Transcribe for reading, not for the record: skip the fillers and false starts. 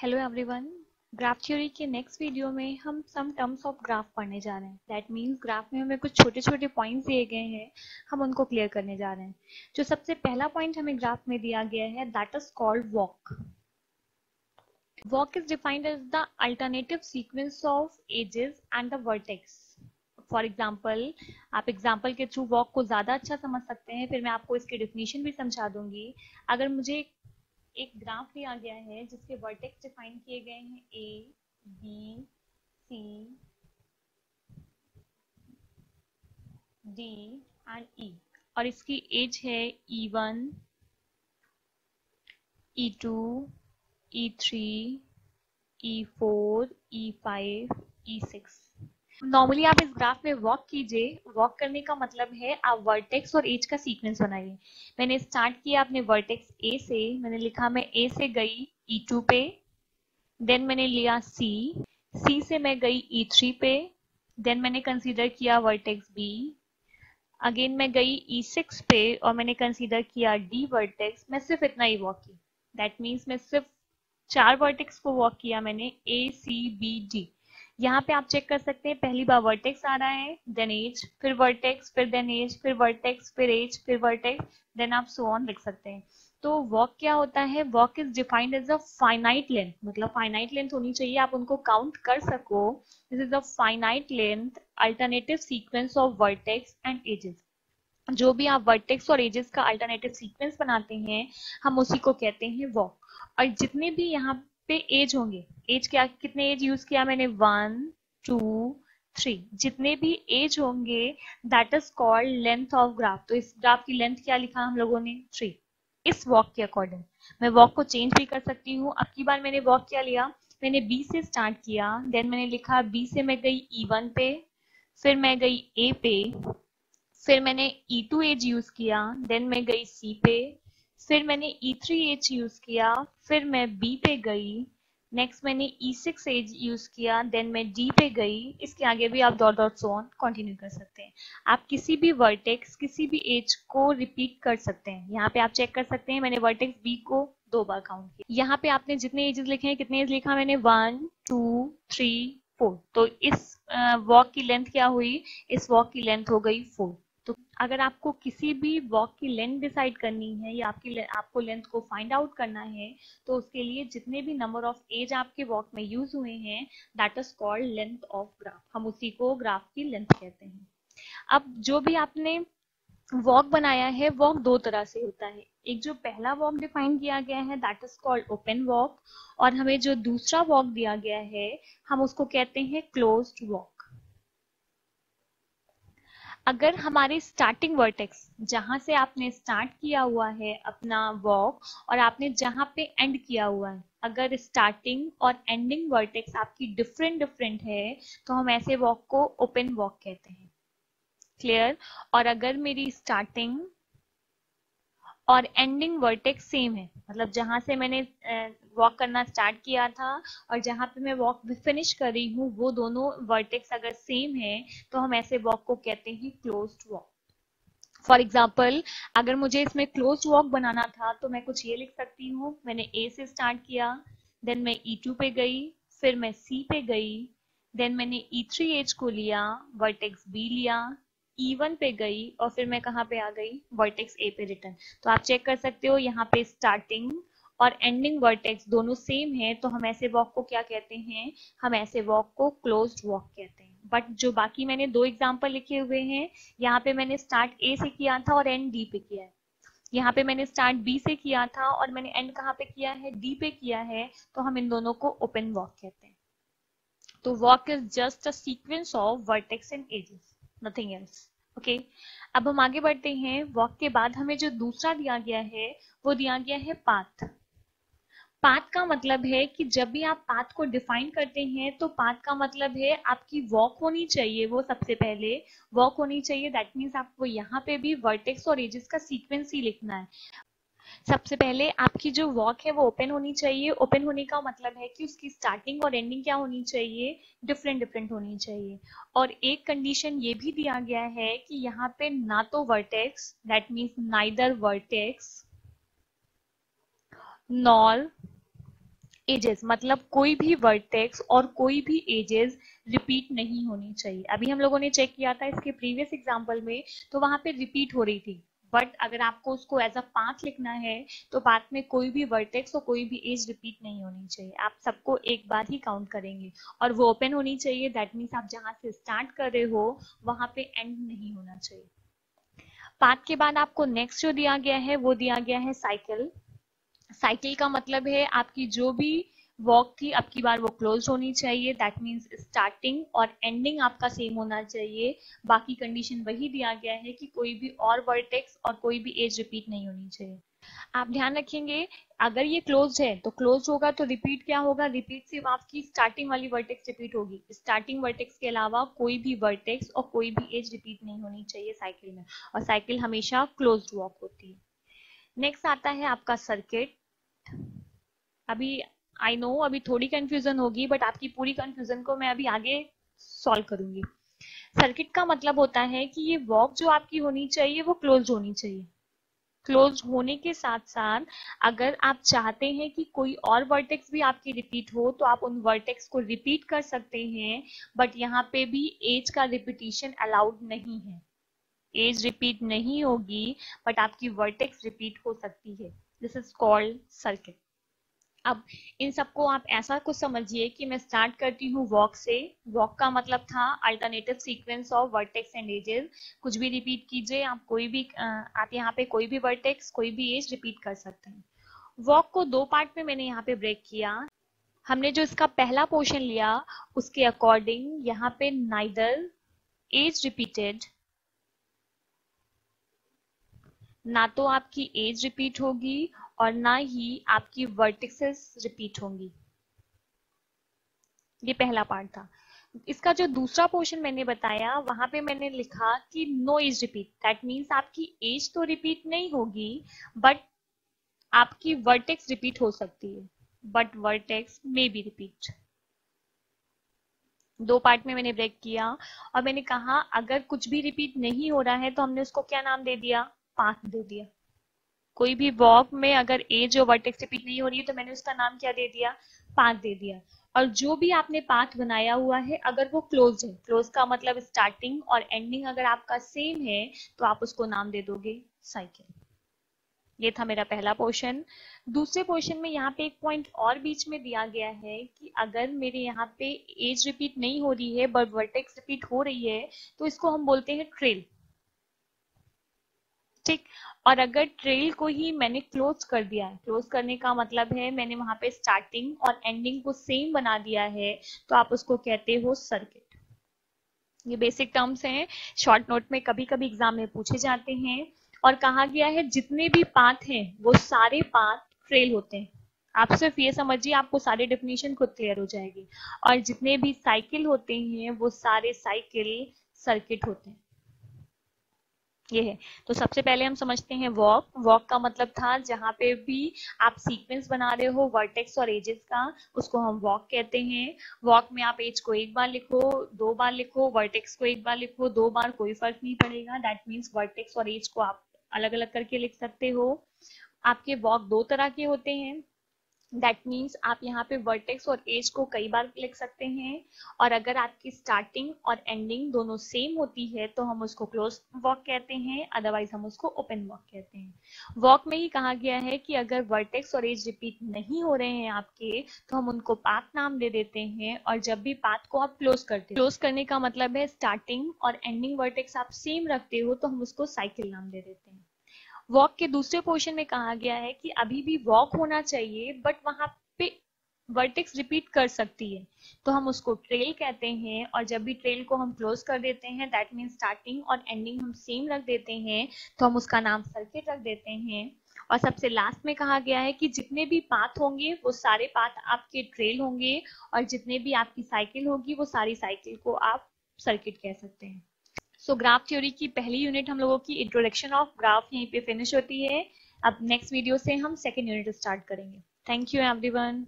Hello everyone. Graph theory के next video में हम सम टर्म्स ऑफ ग्राफ पढ़ने जा रहे हैं। दैट मींस ग्राफ में हमें कुछ छोटे छोटे पॉइंट्स दिए गए हैं, हम उनको क्लियर करने जा रहे हैं। जो सबसे पहला पॉइंट हमें ग्राफ में दिया गया है that is called walk. Walk is defined as the alternative sequence of edges and the vertex. For example, आप एग्जाम्पल के थ्रू वॉक को ज्यादा अच्छा समझ सकते हैं, फिर मैं आपको इसकी डेफिनेशन भी समझा दूंगी। अगर मुझे एक ग्राफ दिया गया है जिसके वर्टेक्स डिफाइन किए गए हैं ए, बी, सी, डी एंड ई, और इसकी एज है E1, E2, E3, E4, E5, E6। Normally आप इस ग्राफ में वॉक कीजिए। वॉक करने का मतलब है आप वर्टेक्स और एज का सीक्वेंस बनाइए। मैंने स्टार्ट किया अपने वर्टेक्स ए से, मैंने लिखा मैं ए से गई E2 पे, देन मैंने लिया सी से मैं गई E3 पे, देन मैंने कंसीडर किया वर्टेक्स बी, अगेन मैं गई E6 पे और मैंने कंसीडर किया डी वर्टेक्स। मैं सिर्फ इतना ही वॉक की। दैट मीन्स मैं सिर्फ 4 वर्टेक्स को वॉक किया मैंने, ए सी बी डी। यहाँ पे आप चेक कर सकते हैं, पहली बार वर्टेक्स आ रहा है, देन एज, फिर वर्टेक्स, फिर देन एज, फिर वर्टेक्स, फिर एज, फिर वर्टेक्स, देन आप सो ऑन लिख सकते हैं। तो वॉक क्या होता है? Walk is defined as a finite length, मतलब फाइनाइट लेंथ होनी चाहिए, आप उनको काउंट कर सको। This is a finite length alternative sequence of vertex and edges. जो भी आप वर्टेक्स और एजेस का अल्टरनेटिव सीक्वेंस बनाते हैं, हम उसी को कहते हैं वॉक। और जितने भी यहाँ पे एज होंगे, एज क्या, कितने एज यूज किया मैंने, 1 2 3, जितने भी एज होंगे that is called length of graph. तो इस ग्राफ की लेंथ क्या लिखा हम लोगों ने, 3। इस वॉक के अकॉर्डिंग मैं वॉक को चेंज भी कर सकती हूँ। अब की बार मैंने वॉक क्या लिया, मैंने बी से स्टार्ट किया, देन मैंने लिखा बी से मैं गई E1 पे, फिर मैं गई ए पे, फिर मैंने E2 एज यूज किया, देन मैं गई सी पे, फिर मैंने E3 एज यूज किया, फिर मैं बी पे गई, नेक्स्ट मैंने E6 एज यूज किया, देन मैं डी पे गई। इसके आगे भी आप dot dot so on continue कर सकते हैं। आप किसी भी वर्टेक्स, किसी भी एज को रिपीट कर सकते हैं। यहाँ पे आप चेक कर सकते हैं, मैंने वर्टेक्स बी को 2 बार काउंट किया। यहाँ पे आपने जितने एजेस लिखे हैं, कितने एज लिखा मैंने, 1 2 3 4। तो इस वॉक की लेंथ क्या हुई, इस वॉक की लेंथ हो गई 4। तो अगर आपको किसी भी वॉक की लेंथ डिसाइड करनी है या आपको लेंथ को फाइंड आउट करना है, तो उसके लिए जितने भी नंबर ऑफ एज आपके वॉक में यूज हुए हैं that is called length of graph. हम उसी को ग्राफ की लेंथ कहते हैं। अब जो भी आपने वॉक बनाया है, वॉक 2 तरह से होता है। एक जो पहला वॉक डिफाइन किया गया है that is called open walk, और हमें जो दूसरा वॉक दिया गया है हम उसको कहते हैं क्लोज्ड वॉक। अगर हमारे स्टार्टिंग वर्टेक्स, जहां से आपने स्टार्ट किया हुआ है अपना वॉक और आपने जहां पे एंड किया हुआ है, अगर स्टार्टिंग और एंडिंग वर्टेक्स आपकी डिफरेंट डिफरेंट है तो हम ऐसे वॉक को ओपन वॉक कहते हैं। क्लियर? और अगर मेरी स्टार्टिंग और एंडिंग वर्टेक्स सेम है, मतलब जहां से मैंने वॉक करना स्टार्ट किया था और जहां पे मैं वॉक फिनिश कर रही हूँ, वो दोनों वर्टेक्स अगर सेम है तो हम ऐसे वॉक को कहते हैं क्लोज्ड वॉक। फॉर एग्जाम्पल, अगर मुझे इसमें क्लोज्ड वॉक बनाना था तो मैं कुछ ये लिख सकती हूँ, मैंने ए से स्टार्ट किया, देन मैं E2 पे गई, फिर मैं सी पे गई, देन मैंने E3 एज को लिया, वर्टेक्स बी लिया, E1 पे गई और फिर मैं कहाँ पे आ गई, वर्टेक्स ए पे रिटर्न। तो आप चेक कर सकते हो यहाँ पे स्टार्टिंग और एंडिंग वर्टेक्स दोनों सेम है, तो हम ऐसे वॉक को क्या कहते हैं, हम ऐसे वॉक को क्लोज्ड वॉक कहते हैं। बट जो बाकी मैंने 2 एग्जाम्पल लिखे हुए हैं, यहाँ पे मैंने स्टार्ट ए से किया था और एंड डी पे किया है, यहाँ पे मैंने स्टार्ट बी से किया था और मैंने एंड कहाँ पे किया है, डी पे किया है, तो हम इन दोनों को ओपन वॉक कहते हैं। तो walk is just a sequence of vertex and edges, nothing else. Okay, अब हम आगे बढ़ते हैं। वॉक के बाद हमें जो दूसरा दिया गया है वो दिया गया है पाथ। पाथ का मतलब है कि जब भी आप पाथ को डिफाइन करते हैं तो पाथ का मतलब है आपकी वॉक होनी चाहिए, वो सबसे पहले वॉक होनी चाहिए। दैट मीन्स आपको यहाँ पे भी वर्टेक्स और एजेस का सीक्वेंस ही लिखना है। सबसे पहले आपकी जो वॉक है वो ओपन होनी चाहिए। ओपन होने का मतलब है कि उसकी स्टार्टिंग और एंडिंग क्या होनी चाहिए, डिफरेंट डिफरेंट होनी चाहिए। और एक कंडीशन ये भी दिया गया है कि यहाँ पे ना तो vertex, that means neither vertex nor edges मतलब कोई भी वर्टेक्स और कोई भी एजेस रिपीट नहीं होनी चाहिए। अभी हम लोगों ने चेक किया था इसके प्रीवियस एग्जांपल में, तो वहां पे रिपीट हो रही थी, बट अगर आपको उसको एज अ पाथ लिखना है तो पाथ में कोई भी वर्टेक्स और कोई भी एज रिपीट नहीं होनी चाहिए। आप सबको एक बार ही काउंट करेंगे और वो ओपन होनी चाहिए। दैट मीन्स आप जहां से स्टार्ट कर रहे हो वहां पे एंड नहीं होना चाहिए। पाथ के बाद आपको नेक्स्ट जो दिया गया है वो दिया गया है साइकिल। साइकिल का मतलब है आपकी जो भी वॉक थी अब की बार वो क्लोज होनी चाहिए। दैट मीन्स स्टार्टिंग और एंडिंग आपका सेम होना चाहिए। बाकी कंडीशन वही दिया गया है कि कोई भी और वर्टेक्स और कोई भी एज रिपीट नहीं होनी चाहिए। आप ध्यान रखेंगे अगर ये क्लोज है तो क्लोज होगा तो रिपीट क्या होगा, रिपीट सिर्फ आपकी स्टार्टिंग वाली वर्टेक्स रिपीट होगी। स्टार्टिंग वर्टेक्स के अलावा कोई भी वर्टेक्स और कोई भी एज रिपीट नहीं होनी चाहिए साइकिल में, और साइकिल हमेशा क्लोज्ड वॉक होती है। नेक्स्ट आता है आपका सर्किट। अभी आई नो अभी थोड़ी कंफ्यूजन होगी, बट आपकी पूरी कंफ्यूजन को मैं अभी आगे सॉल्व करूंगी। सर्किट का मतलब होता है कि ये वॉक जो आपकी होनी चाहिए वो क्लोज होनी चाहिए। क्लोज होने के साथ साथ अगर आप चाहते हैं कि कोई और वर्टेक्स भी आपकी रिपीट हो तो आप उन वर्टेक्स को रिपीट कर सकते हैं, बट यहाँ पे भी एज का रिपीटिशन अलाउड नहीं है। एज रिपीट नहीं होगी बट आपकी वर्टेक्स रिपीट हो सकती है। This is called circuit. अब इन सबको आप ऐसा कुछ समझिए कि मैं स्टार्ट करती हूँ वॉक से। वॉक का मतलब था alternative sequence of vertex and edges. कुछ भी रिपीट कीजिए, आप कोई भी आप यहाँ पे कोई भी वर्टेक्स कोई भी एज रिपीट कर सकते हैं। वॉक को दो पार्ट में मैंने यहाँ पे ब्रेक किया। हमने जो इसका पहला पोर्शन लिया उसके अकॉर्डिंग यहाँ पे नाइदर एज रिपीटेड, ना तो आपकी एज रिपीट होगी और ना ही आपकी वर्टिसेस रिपीट होंगी। ये पहला पार्ट था। इसका जो दूसरा पोर्शन मैंने बताया वहां पे मैंने लिखा कि no edge repeat. That means आपकी एज तो रिपीट नहीं होगी बट आपकी वर्टेक्स रिपीट हो सकती है, but vertex may be repeat. दो पार्ट में मैंने ब्रेक किया और मैंने कहा अगर कुछ भी रिपीट नहीं हो रहा है तो हमने उसको क्या नाम दे दिया, पाथ दे दिया। कोई भी वॉक में अगर एज और वर्टेक्स रिपीट नहीं हो रही है तो मैंने उसका नाम क्या दे दिया, पाथ दे दिया। और जो भी आपने पाथ बनाया हुआ है अगर वो क्लोज है, क्लोज का मतलब स्टार्टिंग और एंडिंग अगर आपका सेम है तो आप उसको नाम दे दोगे साइकिल। ये था मेरा पहला पोर्शन। दूसरे पोर्शन में यहाँ पे एक पॉइंट और बीच में दिया गया है कि अगर मेरे यहाँ पे एज रिपीट नहीं हो रही है बट वर्टेक्स रिपीट हो रही है तो इसको हम बोलते हैं ट्रेल। ठीक, और अगर ट्रेल को ही मैंने क्लोज कर दिया है, क्लोज करने का मतलब है मैंने वहां पे स्टार्टिंग और एंडिंग को सेम बना दिया है, तो आप उसको कहते हो सर्किट। ये बेसिक टर्म्स हैं, शॉर्ट नोट में कभी कभी एग्जाम में पूछे जाते हैं। और कहा गया है जितने भी पाथ हैं वो सारे पाथ ट्रेल होते हैं। आप सिर्फ ये समझिए आपको सारे डेफिनेशन खुद क्लियर हो जाएगी। और जितने भी साइकिल होते हैं वो सारे साइकिल सर्किट होते हैं। ये है। तो सबसे पहले हम समझते हैं वॉक। वॉक का मतलब था जहां पे भी आप सीक्वेंस बना रहे हो वर्टेक्स और एजेस का, उसको हम वॉक कहते हैं। वॉक में आप एज को एक बार लिखो, दो बार लिखो, वर्टेक्स को एक बार लिखो, दो बार, कोई फर्क नहीं पड़ेगा। दैट मीन्स वर्टेक्स और एज को आप अलग अलग करके लिख सकते हो। आपके वॉक दो तरह के होते हैं। दैट मीन्स आप यहाँ पे वर्टेक्स और एज को कई बार लिख सकते हैं। और अगर आपकी स्टार्टिंग और एंडिंग दोनों सेम होती है तो हम उसको क्लोज वॉक कहते हैं, अदरवाइज हम उसको ओपन वॉक कहते हैं। वॉक में ही कहा गया है कि अगर वर्टेक्स और एज रिपीट नहीं हो रहे हैं आपके तो हम उनको पाथ नाम दे देते हैं। और जब भी पाथ को आप क्लोज करते हैं, क्लोज करने का मतलब है स्टार्टिंग और एंडिंग वर्टेक्स आप सेम रखते हो, तो हम उसको साइकिल नाम दे देते हैं। वॉक के दूसरे पोर्शन में कहा गया है कि अभी भी वॉक होना चाहिए बट वहां पे वर्टेक्स रिपीट कर सकती है, तो हम उसको ट्रेल कहते हैं। और जब भी ट्रेल को हम क्लोज कर देते हैं, दैट मीन्स स्टार्टिंग और एंडिंग हम सेम रख देते हैं, तो हम उसका नाम सर्किट रख देते हैं। और सबसे लास्ट में कहा गया है कि जितने भी पाथ होंगे वो सारे पाथ आपके ट्रेल होंगे, और जितने भी आपकी साइकिल होगी वो सारी साइकिल को आप सर्किट कह सकते हैं। सो ग्राफ थ्योरी की पहली यूनिट हम लोगों की इंट्रोडक्शन ऑफ ग्राफ यहीं पे फिनिश होती है। अब नेक्स्ट वीडियो से हम सेकेंड यूनिट स्टार्ट करेंगे। Thank you everyone.